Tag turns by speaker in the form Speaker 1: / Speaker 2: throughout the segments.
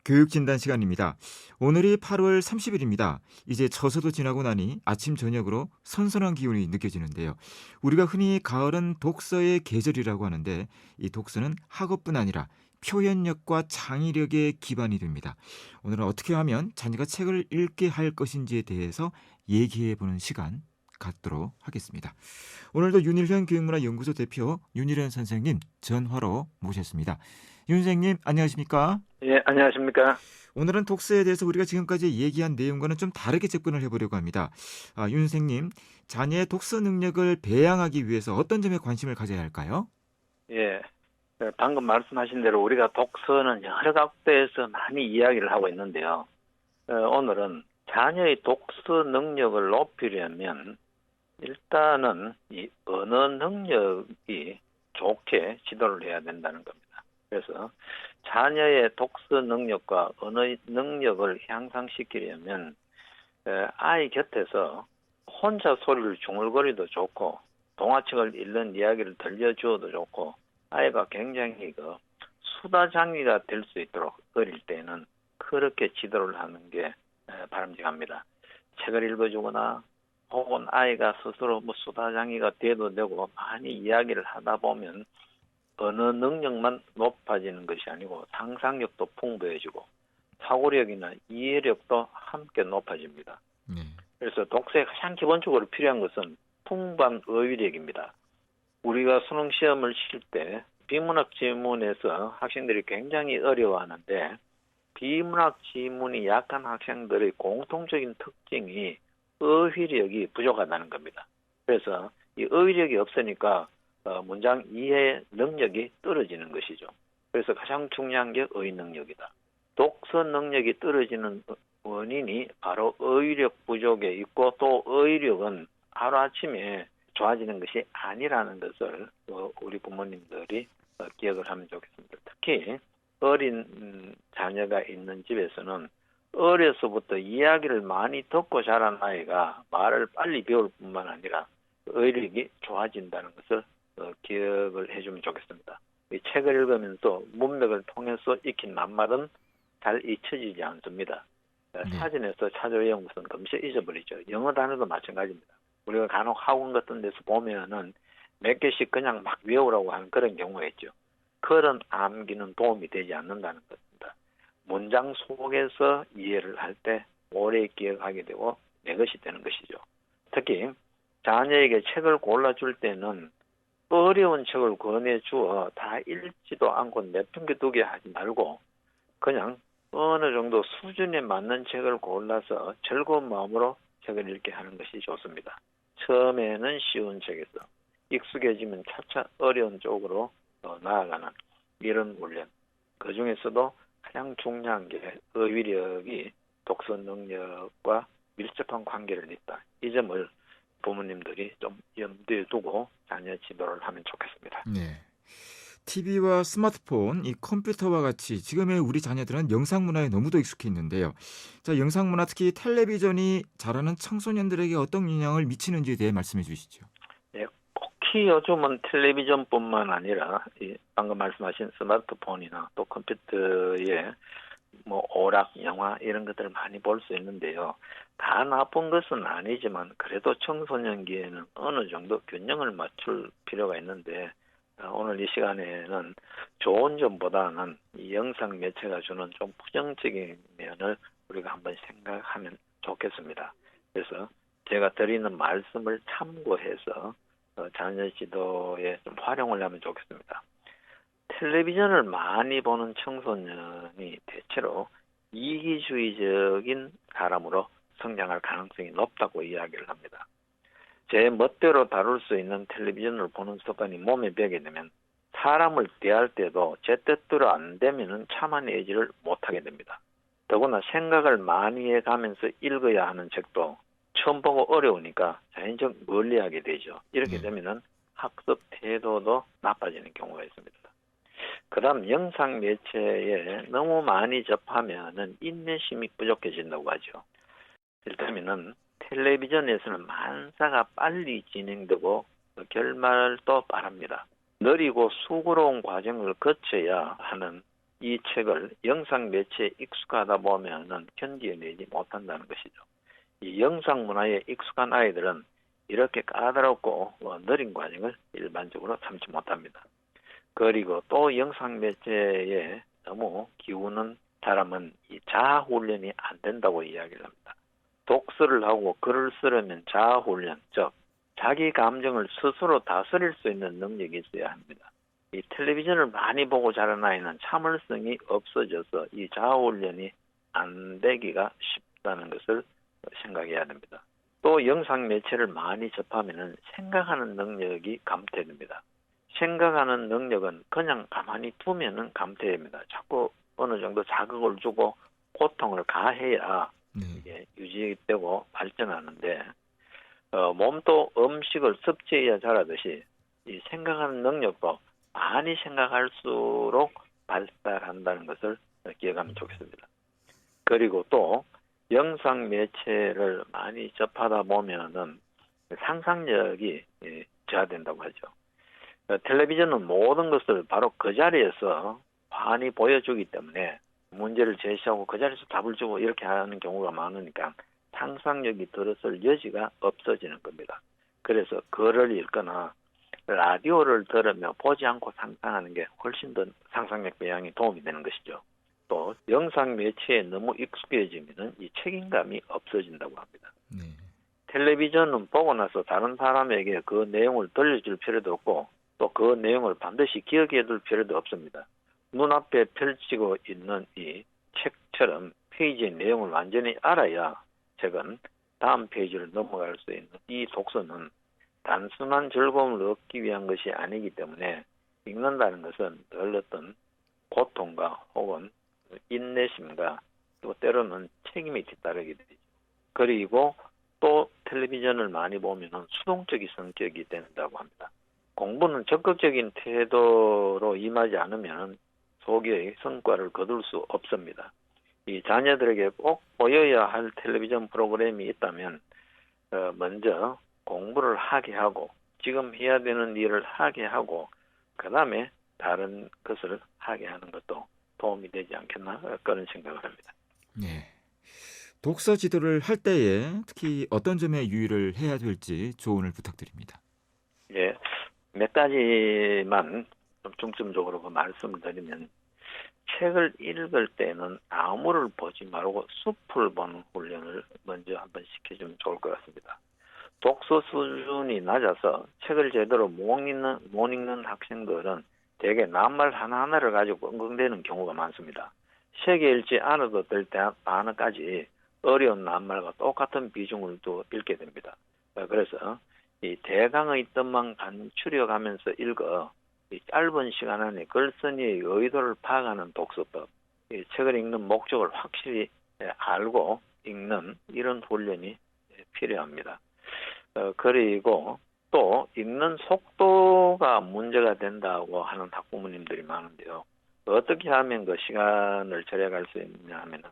Speaker 1: 교육진단 시간입니다. 오늘이 8월 30일입니다. 이제 처서도 지나고 나니 아침 저녁으로 선선한 기운이 느껴지는데요. 우리가 흔히 가을은 독서의 계절이라고 하는데 이 독서는 학업뿐 아니라 표현력과 창의력의 기반이 됩니다. 오늘은 어떻게 하면 자녀가 책을 읽게 할 것인지에 대해서 얘기해보는 시간 갖도록 하겠습니다. 오늘도 윤일현 교육문화연구소 대표 윤일현 선생님 전화로 모셨습니다. 윤 선생님 안녕하십니까?
Speaker 2: 예, 안녕하십니까.
Speaker 1: 오늘은 독서에 대해서 우리가 지금까지 얘기한 내용과는 좀 다르게 접근을 해보려고 합니다. 윤 선생님, 자녀의 독서 능력을 배양하기 위해서 어떤 점에 관심을 가져야 할까요?
Speaker 2: 예, 방금 말씀하신 대로 우리가 독서는 여러 각도에서 많이 이야기를 하고 있는데요. 오늘은 자녀의 독서 능력을 높이려면 일단은 이 언어 능력이 좋게 지도를 해야 된다는 겁니다. 그래서 자녀의 독서 능력과 언어 능력을 향상시키려면 아이 곁에서 혼자 소리를 중얼거리도 좋고 동화책을 읽는 이야기를 들려주어도 좋고 아이가 굉장히 수다장이가 될 수 있도록 어릴 때는 그렇게 지도를 하는 게 바람직합니다. 책을 읽어주거나 혹은 아이가 스스로 수다장이가 돼도 되고 많이 이야기를 하다 보면 언어 능력만 높아지는 것이 아니고 상상력도 풍부해지고 사고력이나 이해력도 함께 높아집니다.
Speaker 1: 네.
Speaker 2: 그래서 독서에 가장 기본적으로 필요한 것은 풍부한 어휘력입니다. 우리가 수능 시험을 칠 때 비문학 지문에서 학생들이 굉장히 어려워하는데 비문학 지문이 약한 학생들의 공통적인 특징이 어휘력이 부족하다는 겁니다. 그래서 이 어휘력이 없으니까 문장 이해 능력이 떨어지는 것이죠. 그래서 가장 중요한 게 어휘 능력이다. 독서 능력이 떨어지는 원인이 바로 어휘력 부족에 있고 또 어휘력은 하루아침에 좋아지는 것이 아니라는 것을 우리 부모님들이 기억을 하면 좋겠습니다. 특히 어린 자녀가 있는 집에서는 어려서부터 이야기를 많이 듣고 자란 아이가 말을 빨리 배울 뿐만 아니라 어휘력이 좋아진다는 것을 기억을 해주면 좋겠습니다. 이 책을 읽으면서 문맥을 통해서 익힌 낱말은 잘 잊혀지지 않습니다.
Speaker 1: 네.
Speaker 2: 사전에서 찾아외운 것은 금세 잊어버리죠. 영어 단어도 마찬가지입니다. 우리가 간혹 학원 같은 데서 보면은 몇 개씩 그냥 막 외우라고 하는 그런 경우가 있죠. 그런 암기는 도움이 되지 않는다는 것입니다. 문장 속에서 이해를 할 때 오래 기억하게 되고 내 것이 되는 것이죠. 특히 자녀에게 책을 골라줄 때는 어려운 책을 권해주어 다 읽지도 않고 내팽개두게 하지 말고 그냥 어느 정도 수준에 맞는 책을 골라서 즐거운 마음으로 책을 읽게 하는 것이 좋습니다. 처음에는 쉬운 책에서 익숙해지면 차차 어려운 쪽으로 나아가는 이런 훈련. 그 중에서도 가장 중요한 게 어휘력이 독서 능력과 밀접한 관계를 잇다. 이 점을 부모님들이 좀 염두에 두고 자녀 지도를 하면 좋겠습니다.
Speaker 1: 네. TV와 스마트폰, 이 컴퓨터와 같이 지금의 우리 자녀들은 영상 문화에 너무도 익숙해 있는데요. 자, 영상 문화 특히 텔레비전이 자라는 청소년들에게 어떤 영향을 미치는지에 대해 말씀해 주시죠.
Speaker 2: 네, 특히 요즘은 텔레비전뿐만 아니라 방금 말씀하신 스마트폰이나 또 컴퓨터에 오락, 영화 이런 것들을 많이 볼 수 있는데요. 다 나쁜 것은 아니지만 그래도 청소년기에는 어느 정도 균형을 맞출 필요가 있는데 오늘 이 시간에는 좋은 점보다는 이 영상 매체가 주는 좀 부정적인 면을 우리가 한번 생각하면 좋겠습니다. 그래서 제가 드리는 말씀을 참고해서 자녀 지도에 좀 활용을 하면 좋겠습니다. 텔레비전을 많이 보는 청소년이 대체로 이기주의적인 사람으로 성장할 가능성이 높다고 이야기를 합니다. 제 멋대로 다룰 수 있는 텔레비전을 보는 습관이 몸에 배게 되면 사람을 대할 때도 제 뜻대로 안 되면은 참한 의지를 못하게 됩니다. 더구나 생각을 많이 해가면서 읽어야 하는 책도 처음 보고 어려우니까 자연적 멀리하게 되죠. 이렇게 되면은 학습 태도도 나빠지는 경우가 있습니다. 그다음 영상 매체에 너무 많이 접하면은 인내심이 부족해진다고 하죠. 이를테면은 텔레비전에서는 만사가 빨리 진행되고 결말도 빠릅니다. 느리고 수고로운 과정을 거쳐야 하는 이 책을 영상 매체에 익숙하다 보면은 견디어내지 못한다는 것이죠. 이 영상 문화에 익숙한 아이들은 이렇게 까다롭고 느린 과정을 일반적으로 참지 못합니다. 그리고 또 영상 매체에 너무 기우는 사람은 이 자아 훈련이 안 된다고 이야기를 합니다. 독서를 하고 글을 쓰려면 자아 훈련, 즉 자기 감정을 스스로 다스릴 수 있는 능력이 있어야 합니다. 이 텔레비전을 많이 보고 자란 아이는 참을성이 없어져서 이 자아 훈련이 안 되기가 쉽다는 것을 생각해야 됩니다. 또 영상 매체를 많이 접하면 생각하는 능력이 감퇴됩니다. 생각하는 능력은 그냥 가만히 두면은 감퇴됩니다. 자꾸 어느 정도 자극을 주고 고통을 가해야
Speaker 1: 네.
Speaker 2: 이게 유지되고 발전하는데 몸도 음식을 섭취해야 자라듯이 이 생각하는 능력도 많이 생각할수록 발달한다는 것을 기억하면 좋겠습니다. 그리고 또 영상 매체를 많이 접하다 보면은 상상력이 저하된다고 하죠. 텔레비전은 모든 것을 바로 그 자리에서 환히 보여주기 때문에 문제를 제시하고 그 자리에서 답을 주고 이렇게 하는 경우가 많으니까 상상력이 들어설 여지가 없어지는 겁니다. 그래서 글을 읽거나 라디오를 들으며 보지 않고 상상하는 게 훨씬 더 상상력 배양에 도움이 되는 것이죠. 또 영상 매체에 너무 익숙해지면 이 책임감이 없어진다고 합니다.
Speaker 1: 네.
Speaker 2: 텔레비전은 보고 나서 다른 사람에게 그 내용을 들려줄 필요도 없고 또 그 내용을 반드시 기억해 둘 필요도 없습니다. 눈앞에 펼치고 있는 이 책처럼 페이지의 내용을 완전히 알아야 책은 다음 페이지를 넘어갈 수 있는 이 독서는 단순한 즐거움을 얻기 위한 것이 아니기 때문에 읽는다는 것은 늘 어떤 고통과 혹은 인내심과 또 때로는 책임이 뒤따르게 되죠. 그리고 또 텔레비전을 많이 보면 수동적인 성격이 된다고 합니다. 공부는 적극적인 태도로 임하지 않으면 소기의 성과를 거둘 수 없습니다. 이 자녀들에게 꼭 보여야 할 텔레비전 프로그램이 있다면 먼저 공부를 하게 하고 지금 해야 되는 일을 하게 하고 그 다음에 다른 것을 하게 하는 것도 도움이 되지 않겠나 그런 생각을 합니다.
Speaker 1: 네. 독서 지도를 할 때에 특히 어떤 점에 유의를 해야 될지 조언을 부탁드립니다.
Speaker 2: 예, 몇 가지만 좀 중점적으로 말씀을 드리면 책을 읽을 때는 나무를 보지 말고 숲을 보는 훈련을 먼저 한번 시켜주면 좋을 것 같습니다. 독서 수준이 낮아서 책을 제대로 못 읽는 학생들은 대개 낱말 하나하나를 가지고 끙끙대는 경우가 많습니다. 세게 읽지 않아도 될 때 단어까지 어려운 낱말과 똑같은 비중을 또 읽게 됩니다. 그래서 이 대강의 뜻만 간추려가면서 읽어 이 짧은 시간 안에 글쓴이의 의도를 파악하는 독서법, 이 책을 읽는 목적을 확실히 알고 읽는 이런 훈련이 필요합니다. 그리고 또 읽는 속도가 문제가 된다고 하는 학부모님들이 많은데요. 어떻게 하면 그 시간을 절약할 수 있냐 하면은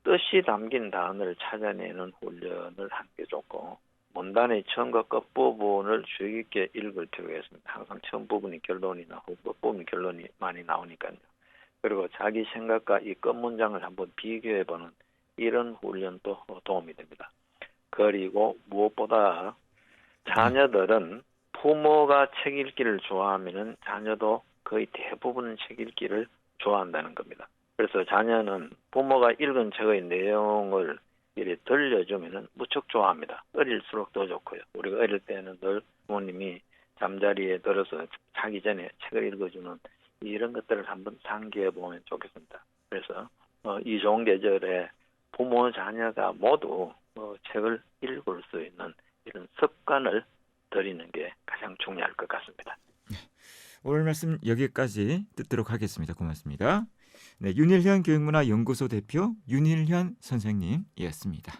Speaker 2: 뜻이 담긴 단어를 찾아내는 훈련을 하는 게 좋고 문단의 처음과 끝부분을 주의 깊게 읽을 필요가 있습니다. 항상 처음 부분이 결론이 나오고 끝부분이 결론이 많이 나오니까요. 그리고 자기 생각과 이 끝문장을 한번 비교해보는 이런 훈련도 도움이 됩니다. 그리고 무엇보다 자녀들은 부모가 책 읽기를 좋아하면 자녀도 거의 대부분 책 읽기를 좋아한다는 겁니다. 그래서 자녀는 부모가 읽은 책의 내용을 이렇게 들려주면 무척 좋아합니다. 어릴수록 더 좋고요. 우리가 어릴 때는 늘 부모님이 잠자리에 들어서 자기 전에 책을 읽어주는 이런 것들을 한번 상기해 보면 좋겠습니다. 그래서 이 좋은 계절에 부모 자녀가 모두 책을 읽을 수 있는 이런 습관을 들이는 게 가장 중요할 것 같습니다.
Speaker 1: 오늘 말씀 여기까지 듣도록 하겠습니다. 고맙습니다. 네, 윤일현 교육문화연구소 대표 윤일현 선생님이었습니다.